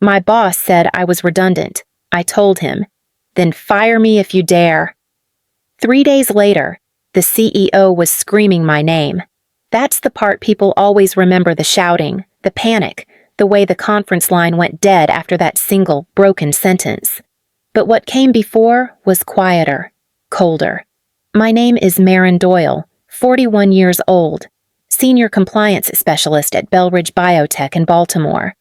My boss said I was redundant. I told him, "Then fire me if you dare." 3 days later, the CEO was screaming my name. That's the part people always remember: the shouting, the panic, the way the conference line went dead after that single, broken sentence. But what came before was quieter, colder. My name is Marin Doyle, 41 years old, senior compliance specialist at Belridge Biotech in Baltimore.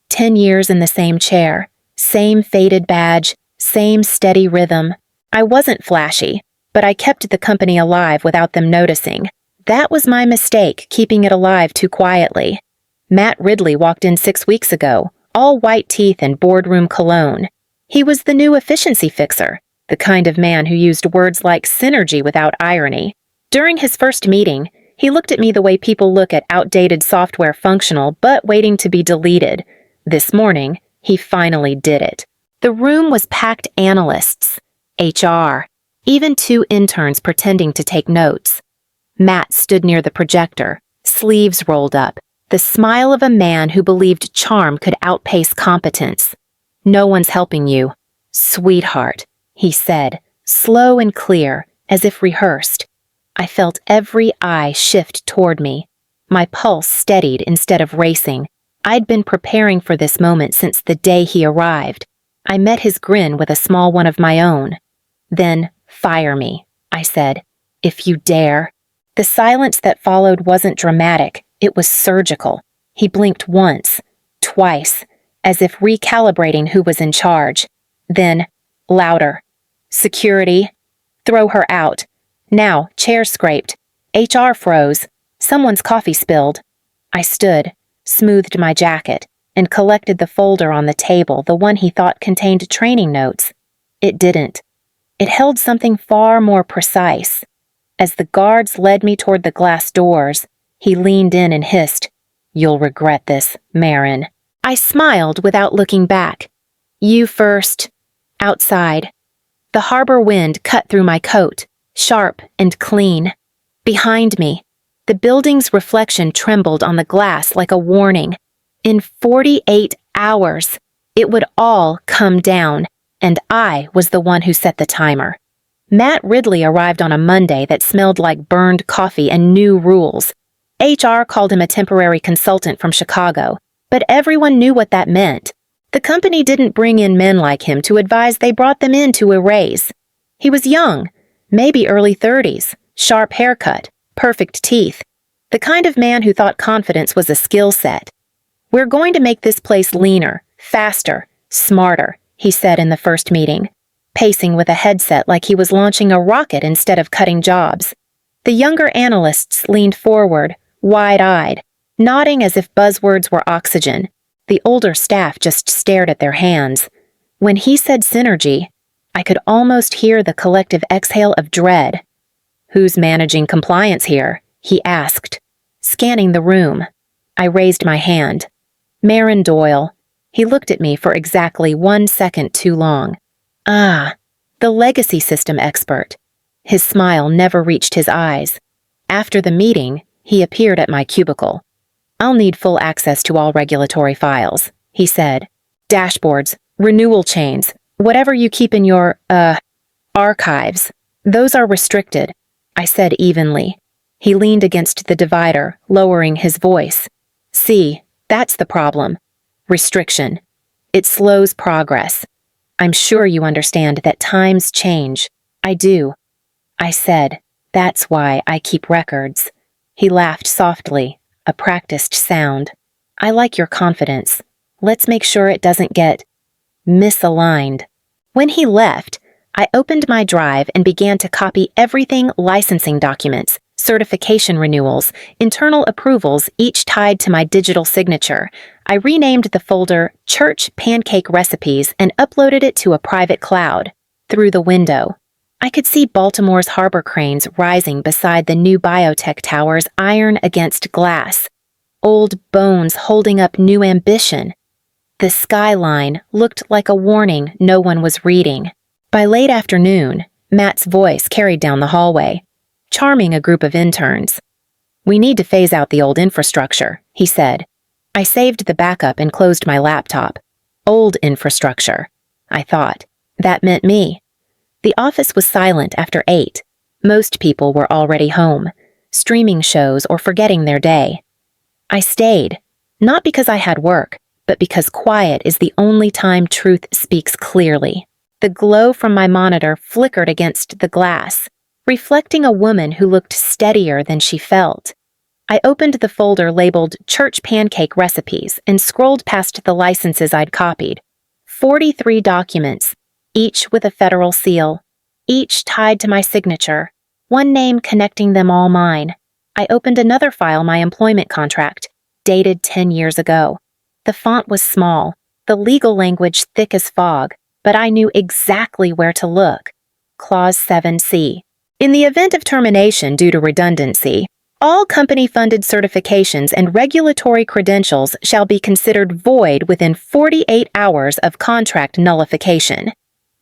10 years in the same chair, same faded badge, same steady rhythm. I wasn't flashy, but I kept the company alive without them noticing. That was my mistake, keeping it alive too quietly. Matt Ridley walked in 6 weeks ago, all white teeth and boardroom cologne. He was the new efficiency fixer, the kind of man who used words like synergy without irony. During his first meeting, he looked at me the way people look at outdated software, functional but waiting to be deleted. This morning, he finally did it. The room was packed: analysts, HR, even 2 interns pretending to take notes. Matt stood near the projector, sleeves rolled up, the smile of a man who believed charm could outpace competence. "No one's helping you, sweetheart," he said, slow and clear, as if rehearsed. I felt every eye shift toward me. My pulse steadied instead of racing. I'd been preparing for this moment since the day he arrived. I met his grin with a small one of my own. "Then fire me," I said, "if you dare." The silence that followed wasn't dramatic, it was surgical. He blinked once, twice, as if recalibrating who was in charge. Then, louder, "Security, throw her out." Now, chair scraped. HR froze. Someone's coffee spilled. I stood, smoothed my jacket, and collected the folder on the table, the one he thought contained training notes. It didn't. It held something far more precise. As the guards led me toward the glass doors, he leaned in and hissed, "You'll regret this, Marin." I smiled without looking back. "You first." Outside, the harbor wind cut through my coat, sharp and clean. Behind me, the building's reflection trembled on the glass like a warning. In 48 hours, it would all come down, and I was the one who set the timer. Matt Ridley arrived on a Monday that smelled like burned coffee and new rules. HR called him a temporary consultant from Chicago, but everyone knew what that meant. The company didn't bring in men like him to advise, they brought them in to erase. He was young, maybe early 30s, sharp haircut, perfect teeth, the kind of man who thought confidence was a skill set. "We're going to make this place leaner, faster, smarter," he said in the first meeting, pacing with a headset like he was launching a rocket instead of cutting jobs. The younger analysts leaned forward, wide-eyed, nodding as if buzzwords were oxygen. The older staff just stared at their hands. When he said synergy, I could almost hear the collective exhale of dread. "Who's managing compliance here?" he asked, scanning the room. I raised my hand. "Marin Doyle." He looked at me for exactly 1 second too long. "Ah, the legacy system expert." His smile never reached his eyes. After the meeting, he appeared at my cubicle. "I'll need full access to all regulatory files," he said. "Dashboards, renewal chains, whatever you keep in your, archives. Those are restricted," I said evenly. He leaned against the divider, lowering his voice. "See, that's the problem. Restriction. It slows progress. I'm sure you understand that times change." "I do," I said. "That's why I keep records." He laughed softly, a practiced sound. "I like your confidence. Let's make sure it doesn't get misaligned." When he left, I opened my drive and began to copy everything: licensing documents, certification renewals, internal approvals, each tied to my digital signature. I renamed the folder Church Pancake Recipes and uploaded it to a private cloud. Through the window, I could see Baltimore's harbor cranes rising beside the new biotech towers, iron against glass. Old bones holding up new ambition. The skyline looked like a warning no one was reading. By late afternoon, Matt's voice carried down the hallway, charming a group of interns. "We need to phase out the old infrastructure," he said. I saved the backup and closed my laptop. Old infrastructure, I thought. That meant me. The office was silent after 8. Most people were already home, streaming shows or forgetting their day. I stayed, not because I had work, but because quiet is the only time truth speaks clearly. The glow from my monitor flickered against the glass, reflecting a woman who looked steadier than she felt. I opened the folder labeled Church Pancake Recipes and scrolled past the licenses I'd copied. 43 documents, each with a federal seal, each tied to my signature, one name connecting them all mine. I opened another file, my employment contract, dated 10 years ago. The font was small, the legal language thick as fog, but I knew exactly where to look. Clause 7C. In the event of termination due to redundancy, all company-funded certifications and regulatory credentials shall be considered void within 48 hours of contract nullification.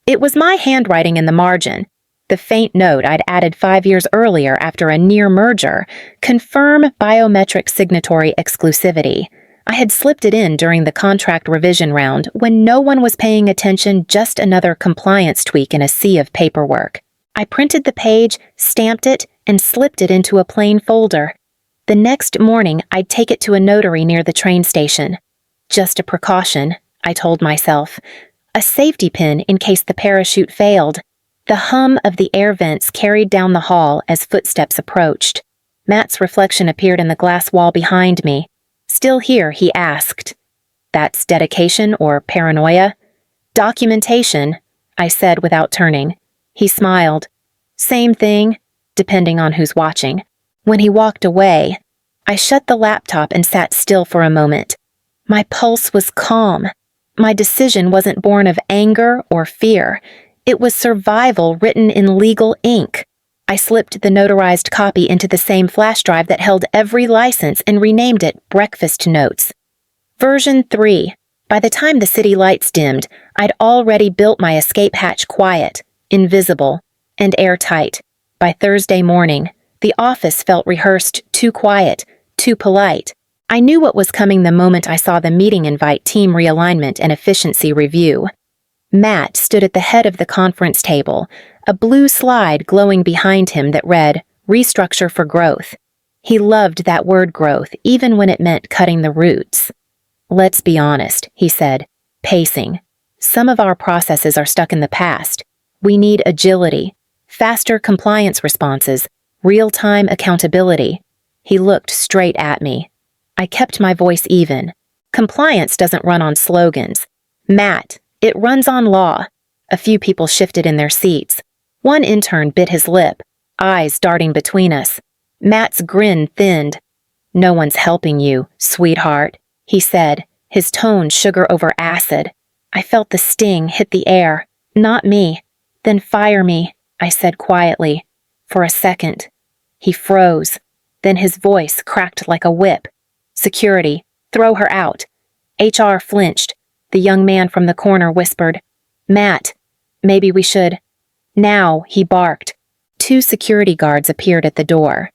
It was my handwriting in the margin, the faint note I'd added 5 years earlier after a near merger, confirm biometric signatory exclusivity. I had slipped it in during the contract revision round when no one was paying attention, just another compliance tweak in a sea of paperwork. I printed the page, stamped it, and slipped it into a plain folder. The next morning, I'd take it to a notary near the train station. Just a precaution, I told myself. A safety pin in case the parachute failed. The hum of the air vents carried down the hall as footsteps approached. Matt's reflection appeared in the glass wall behind me. Still here, he asked. That's dedication or paranoia? Documentation, I said without turning. He smiled. Same thing, depending on who's watching. When he walked away, I shut the laptop and sat still for a moment. My pulse was calm. My decision wasn't born of anger or fear. It was survival written in legal ink. I slipped the notarized copy into the same flash drive that held every license and renamed it Breakfast Notes. Version 3. By the time the city lights dimmed, I'd already built my escape hatch quiet, invisible, and airtight. By Thursday morning, the office felt rehearsed, too quiet, too polite. I knew what was coming the moment I saw the meeting invite, team realignment and efficiency review. Matt stood at the head of the conference table, a blue slide glowing behind him that read, Restructure for Growth. He loved that word growth, even when it meant cutting the roots. Let's be honest, he said, pacing. Some of our processes are stuck in the past. We need agility, faster compliance responses, real-time accountability. He looked straight at me. I kept my voice even. Compliance doesn't run on slogans. Matt, it runs on law. A few people shifted in their seats. One intern bit his lip, eyes darting between us. Matt's grin thinned. No one's helping you, sweetheart, he said, his tone sugar over acid. I felt the sting hit the air. Not me. Then fire me, I said quietly. For a second. He froze. Then his voice cracked like a whip. Security, throw her out. HR flinched. The young man from the corner whispered, Matt, maybe we should. Now, he barked. 2 security guards appeared at the door.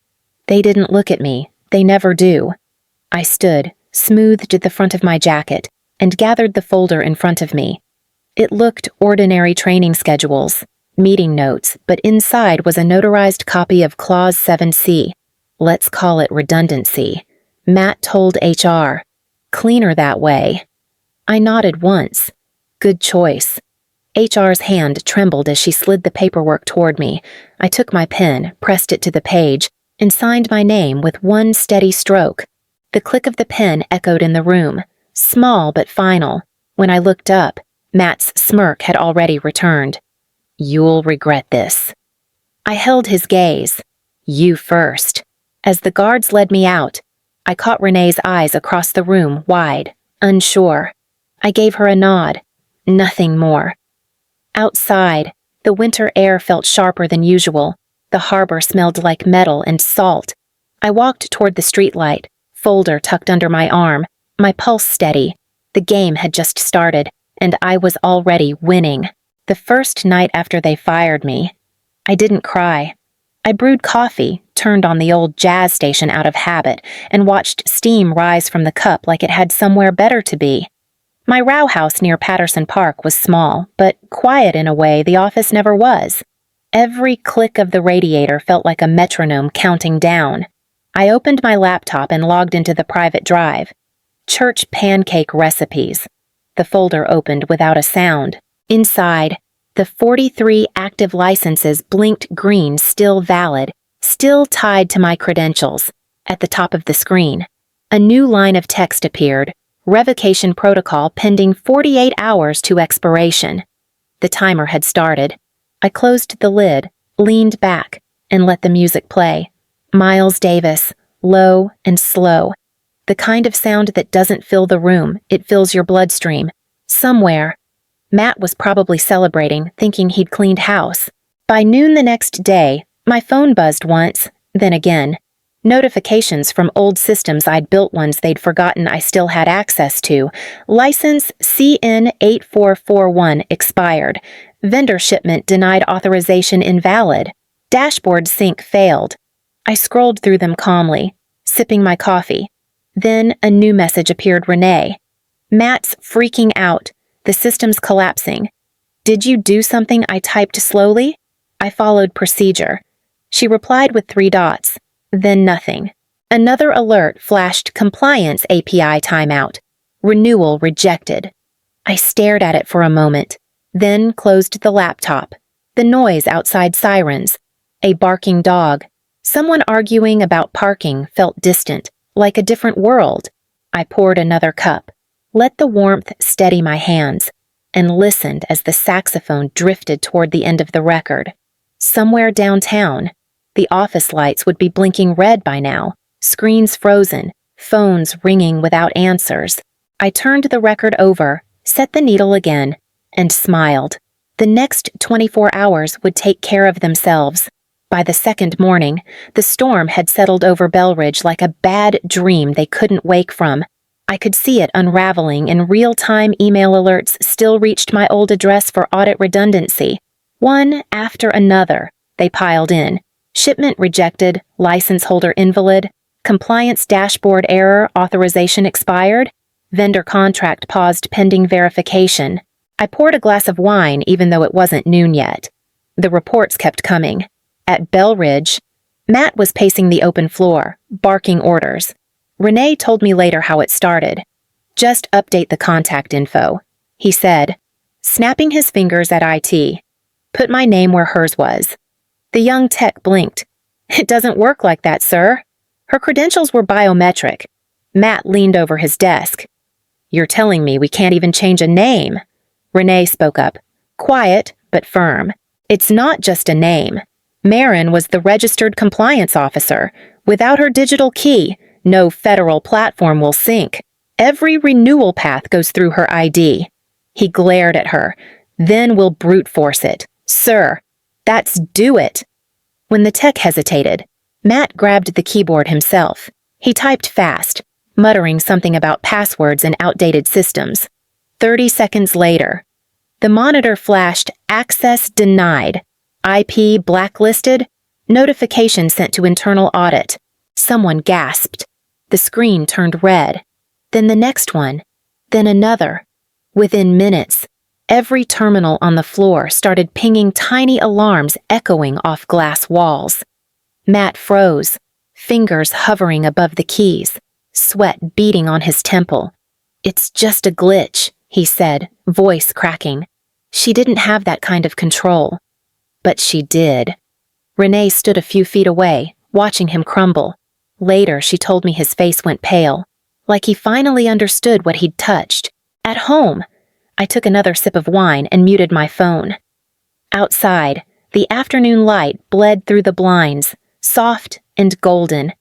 They didn't look at me. They never do. I stood, smoothed the front of my jacket, and gathered the folder in front of me. It looked ordinary training schedules, meeting notes, but inside was a notarized copy of Clause 7C. Let's call it redundancy. Matt told HR. Cleaner that way. I nodded once. Good choice. HR's hand trembled as she slid the paperwork toward me. I took my pen, pressed it to the page, and signed my name with one steady stroke. The click of the pen echoed in the room, small but final. When I looked up, Matt's smirk had already returned. You'll regret this. I held his gaze. You first. As the guards led me out, I caught Renee's eyes across the room, wide, unsure. I gave her a nod. Nothing more. Outside, the winter air felt sharper than usual. The harbor smelled like metal and salt. I walked toward the streetlight, folder tucked under my arm, my pulse steady. The game had just started, and I was already winning. The first night after they fired me, I didn't cry. I brewed coffee, turned on the old jazz station out of habit, and watched steam rise from the cup like it had somewhere better to be. My row house near Patterson Park was small, but quiet in a way the office never was. Every click of the radiator felt like a metronome counting down. I opened my laptop and logged into the private drive. Church pancake recipes. The folder opened without a sound. Inside, the 43 active licenses blinked green, still valid, still tied to my credentials. At the top of the screen, a new line of text appeared. Revocation protocol pending 48 hours to expiration. The timer had started. I closed the lid, leaned back, and let the music play. Miles Davis, low and slow. The kind of sound that doesn't fill the room, it fills your bloodstream. Somewhere. Matt was probably celebrating, thinking he'd cleaned house. By noon the next day, my phone buzzed once, then again. Notifications from old systems I'd built, ones they'd forgotten I still had access to. License CN8441 expired. Vendor shipment denied, authorization invalid. Dashboard sync failed. I scrolled through them calmly, sipping my coffee. Then a new message appeared. Renee. Matt's freaking out. The system's collapsing. Did you do something? I typed slowly. I followed procedure. She replied with 3 dots. Then nothing. Another alert flashed. Compliance API timeout. Renewal rejected. I stared at it for a moment, then closed the laptop. The noise outside, sirens. A barking dog. Someone arguing about parking felt distant, like a different world. I poured another cup, let the warmth steady my hands, and listened as the saxophone drifted toward the end of the record. Somewhere downtown, the office lights would be blinking red by now, screens frozen, phones ringing without answers. I turned the record over, set the needle again, and smiled. The next 24 hours would take care of themselves. By the second morning, the storm had settled over Belridge like a bad dream they couldn't wake from. I could see it unraveling in real-time. Email alerts still reached my old address for audit redundancy. One after another, they piled in. Shipment rejected, license holder invalid, compliance dashboard error, authorization expired, vendor contract paused pending verification. I poured a glass of wine even though it wasn't noon yet. The reports kept coming. At Belridge, Matt was pacing the open floor, barking orders. Renee told me later how it started. Just update the contact info, he said, snapping his fingers at IT. Put my name where hers was. The young tech blinked. It doesn't work like that, sir. Her credentials were biometric. Matt leaned over his desk. You're telling me we can't even change a name? Renee spoke up, quiet but firm. It's not just a name. Marin was the registered compliance officer. Without her digital key, no federal platform will sync. Every renewal path goes through her ID. He glared at her. Then we'll brute force it. Sir, that's do it. When the tech hesitated, Matt grabbed the keyboard himself. He typed fast, muttering something about passwords and outdated systems. 30 seconds later, the monitor flashed access denied, IP blacklisted, notification sent to internal audit. Someone gasped. The screen turned red. Then the next one. Then another. Within minutes, every terminal on the floor started pinging tiny alarms echoing off glass walls. Matt froze, fingers hovering above the keys, sweat beating on his temple. It's just a glitch, he said, voice cracking. She didn't have that kind of control. But she did. Renee stood a few feet away, watching him crumble. Later, she told me his face went pale, like he finally understood what he'd touched. At home, I took another sip of wine and muted my phone. Outside, the afternoon light bled through the blinds, soft and golden.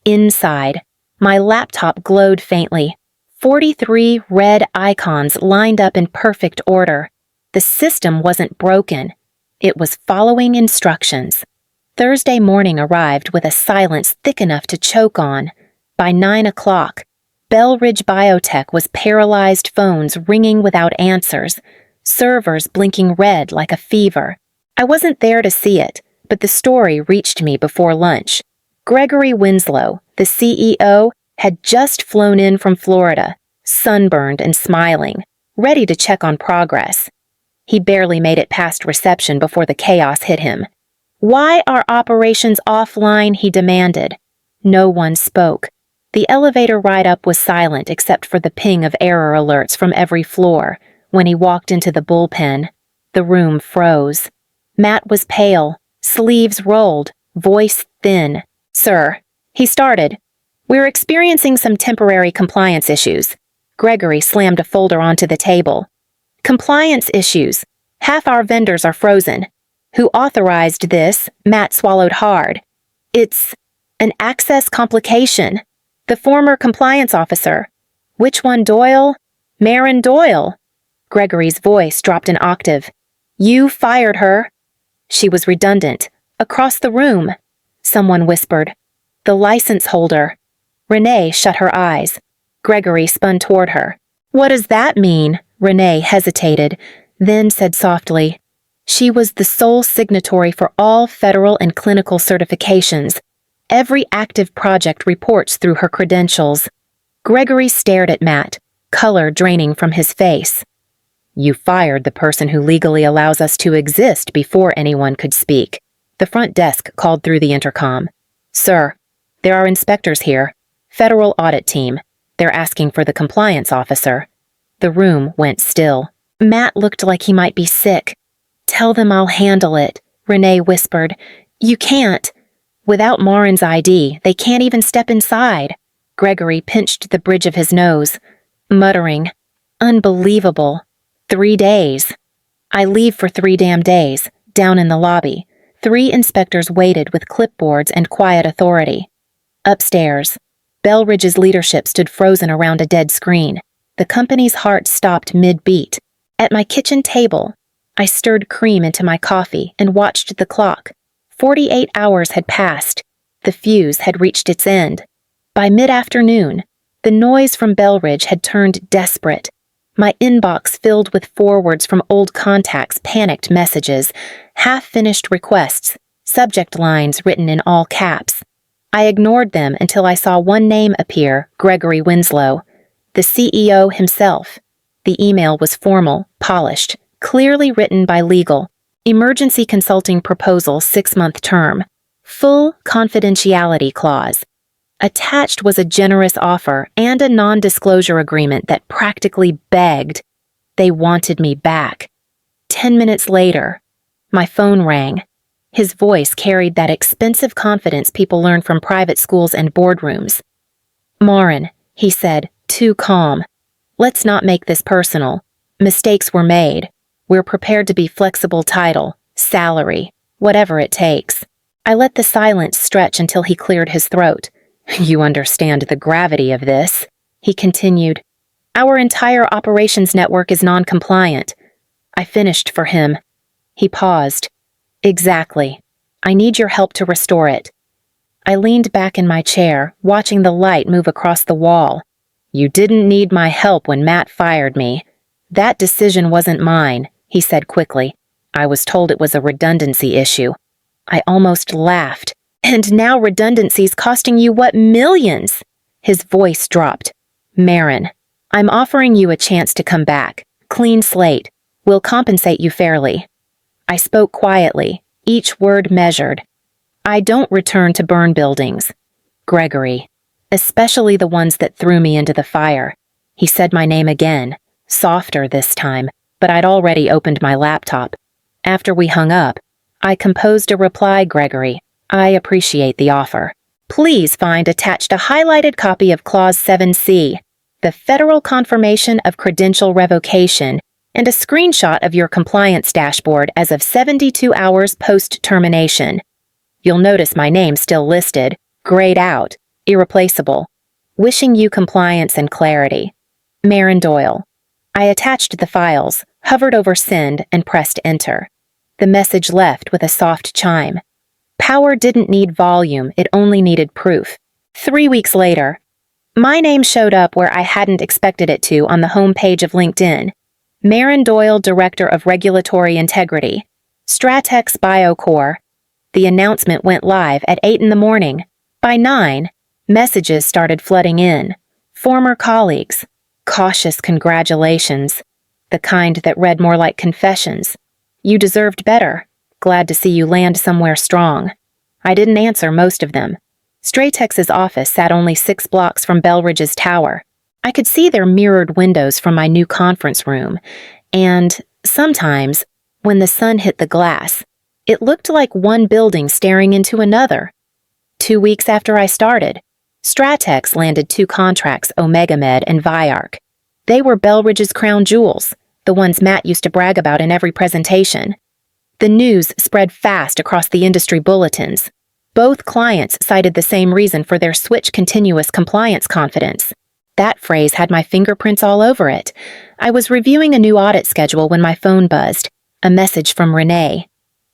Inside, my laptop glowed faintly. 43 red icons lined up in perfect order. The system wasn't broken. It was following instructions. Thursday morning arrived with a silence thick enough to choke on. By 9 o'clock, Belridge Biotech was paralyzed, phones ringing without answers, servers blinking red like a fever. I wasn't there to see it, but the story reached me before lunch. Gregory Winslow, the CEO, had just flown in from Florida, sunburned and smiling. ready to check on progress. He barely made it past reception before the chaos hit him. "Why are operations offline?" he demanded. No one spoke. The elevator ride up was silent except for the ping of error alerts from every floor. When he walked into the bullpen, the room froze. Matt was pale, sleeves rolled, voice thin. "Sir," he started, "we're experiencing some temporary compliance issues." Gregory slammed a folder onto the table. "Compliance issues. Half our vendors are frozen." "Who authorized this?" Matt swallowed hard. "It's an access complication. The former compliance officer." "Which one, Doyle?" "Maren Doyle." Gregory's voice dropped an octave. "You fired her." "She was redundant. Across the room." Someone whispered. "The license holder." Renee shut her eyes. Gregory spun toward her. "What does that mean?" Renee hesitated, then said softly, "She was the sole signatory for all federal and clinical certifications. Every active project reports through her credentials." Gregory stared at Matt, color draining from his face. "You fired the person who legally allows us to exist before anyone could speak." The front desk called through the intercom. "Sir, there are inspectors here. Federal audit team. They're asking for the compliance officer." The room went still. Matt looked like he might be sick. "Tell them I'll handle it," Renee whispered. "You can't. Without Marin's ID, they can't even step inside." Gregory pinched the bridge of his nose, muttering, "Unbelievable. 3 days. I leave for 3 damn days." Down in the lobby, 3 inspectors waited with clipboards and quiet authority. Upstairs, Belridge's leadership stood frozen around a dead screen. The company's heart stopped mid-beat. At my kitchen table, I stirred cream into my coffee and watched the clock. 48 hours had passed. The fuse had reached its end. By mid-afternoon, the noise from Belridge had turned desperate. My inbox filled with forwards from old contacts, panicked messages, half-finished requests, subject lines written in all caps. I ignored them until I saw one name appear, Gregory Winslow, the CEO himself. The email was formal, polished, clearly written by legal. Emergency consulting proposal 6-month term. Full confidentiality clause. Attached was a generous offer and a non-disclosure agreement that practically begged. They wanted me back. 10 minutes later, my phone rang. His voice carried that expensive confidence people learn from private schools and boardrooms. "Marin," he said, too calm. "Let's not make this personal. Mistakes were made. We're prepared to be flexible title, salary, whatever it takes." I let the silence stretch until he cleared his throat. "You understand the gravity of this," he continued. "Our entire operations network is non-compliant." I finished for him. He paused. "Exactly. I need your help to restore it." I leaned back in my chair, watching the light move across the wall. "You didn't need my help when Matt fired me. That decision wasn't mine," he said quickly. "I was told it was a redundancy issue." I almost laughed. "And now redundancy's costing you what, millions?" His voice dropped. "Marin, I'm offering you a chance to come back. Clean slate. We'll compensate you fairly." I spoke quietly, each word measured. "I don't return to burn buildings. Gregory, especially the ones that threw me into the fire." He said my name again, softer this time, but I'd already opened my laptop. After we hung up, I composed a reply, "Gregory, I appreciate the offer. Please find attached a highlighted copy of Clause 7C, the federal confirmation of credential revocation, and a screenshot of your compliance dashboard as of 72 hours post-termination. You'll notice my name still listed, grayed out, irreplaceable. Wishing you compliance and clarity. Maren Doyle." I attached the files, hovered over send, and pressed enter. The message left with a soft chime. Power didn't need volume, it only needed proof. 3 weeks later, my name showed up where I hadn't expected it to on the home page of LinkedIn. Maren Doyle, Director of Regulatory Integrity. Stratex BioCore. The announcement went live at 8 in the morning. By 9, messages started flooding in. Former colleagues. Cautious congratulations. The kind that read more like confessions. You deserved better. Glad to see you land somewhere strong. I didn't answer most of them. Stratex's office sat only 6 blocks from Belridge's tower. I could see their mirrored windows from my new conference room, and sometimes, when the sun hit the glass, it looked like one building staring into another. 2 weeks after I started, Stratex landed 2 contracts, OmegaMed and Viarc. They were Belridge's crown jewels, the ones Matt used to brag about in every presentation. The news spread fast across the industry bulletins. Both clients cited the same reason for their switch: continuous compliance confidence. That phrase had my fingerprints all over it. I was reviewing a new audit schedule when my phone buzzed. A message from Renee.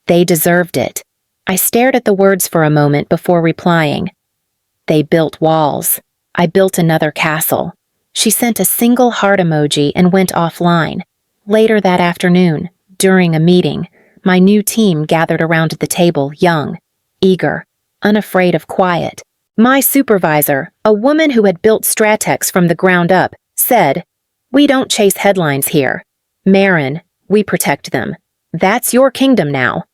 They deserved it. I stared at the words for a moment before replying. They built walls. I built another castle. She sent a single heart emoji and went offline. Later that afternoon, during a meeting, my new team gathered around the table, young, eager, unafraid of quiet. My supervisor, a woman who had built Stratex from the ground up, said, "We don't chase headlines here. Marin, we protect them. That's your kingdom now."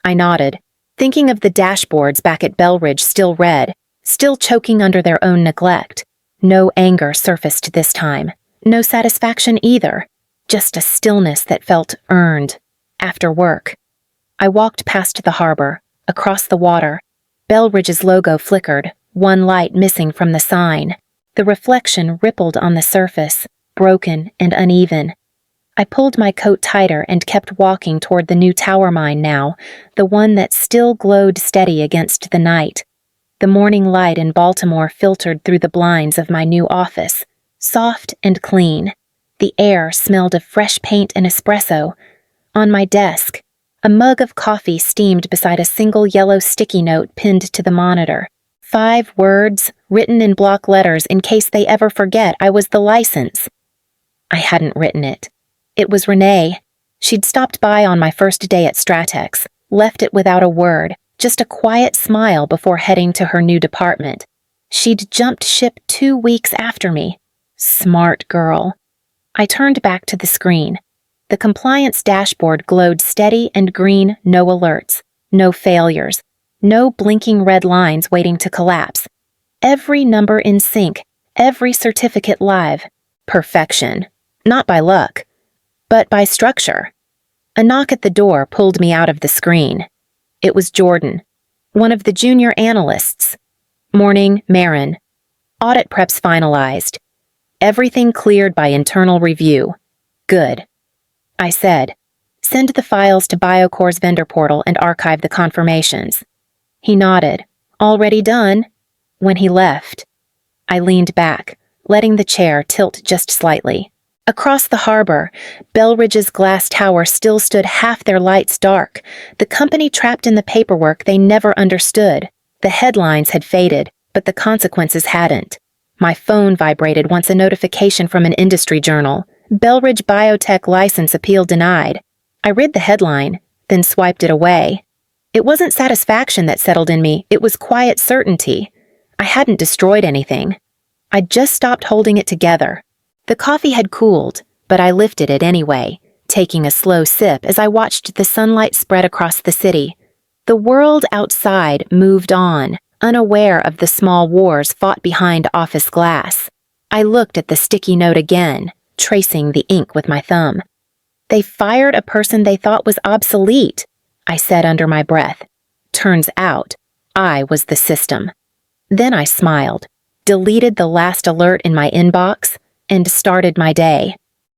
I nodded, thinking of the dashboards back at Belridge still red, still choking under their own neglect. No anger surfaced this time. No satisfaction either. Just a stillness that felt earned. After work, I walked past the harbor, across the water. Belridge's logo flickered, one light missing from the sign. The reflection rippled on the surface, broken and uneven. I pulled my coat tighter and kept walking toward the new tower mine now, the one that still glowed steady against the night. The morning light in Baltimore filtered through the blinds of my new office, soft and clean. The air smelled of fresh paint and espresso. On my desk, a mug of coffee steamed beside a single yellow sticky note pinned to the monitor. 5 words, written in block letters in case they ever forget I was the license. I hadn't written it. It was Renee. She'd stopped by on my first day at Stratex, left it without a word, just a quiet smile before heading to her new department. She'd jumped ship 2 weeks after me. Smart girl. I turned back to the screen. The compliance dashboard glowed steady and green, no alerts, no failures, no blinking red lines waiting to collapse. Every number in sync, every certificate live. Perfection. Not by luck, but by structure. A knock at the door pulled me out of the screen. It was Jordan, one of the junior analysts. "Morning, Marin. Audit preps finalized. Everything cleared by internal review. Good." I said, "Send the files to BioCore's vendor portal and archive the confirmations." He nodded. "Already done." When he left, I leaned back, letting the chair tilt just slightly. Across the harbor, Belridge's glass tower still stood half their lights dark, the company trapped in the paperwork they never understood. The headlines had faded, but the consequences hadn't. My phone vibrated once a notification from an industry journal. "Belridge Biotech license appeal denied." I read the headline, then swiped it away. It wasn't satisfaction that settled in me, it was quiet certainty. I hadn't destroyed anything. I'd just stopped holding it together. The coffee had cooled, but I lifted it anyway, taking a slow sip as I watched the sunlight spread across the city. The world outside moved on, unaware of the small wars fought behind office glass. I looked at the sticky note again, tracing the ink with my thumb. "They fired a person they thought was obsolete," I said under my breath. Turns out, I was the system. Then I smiled, deleted the last alert in my inbox, and started my day.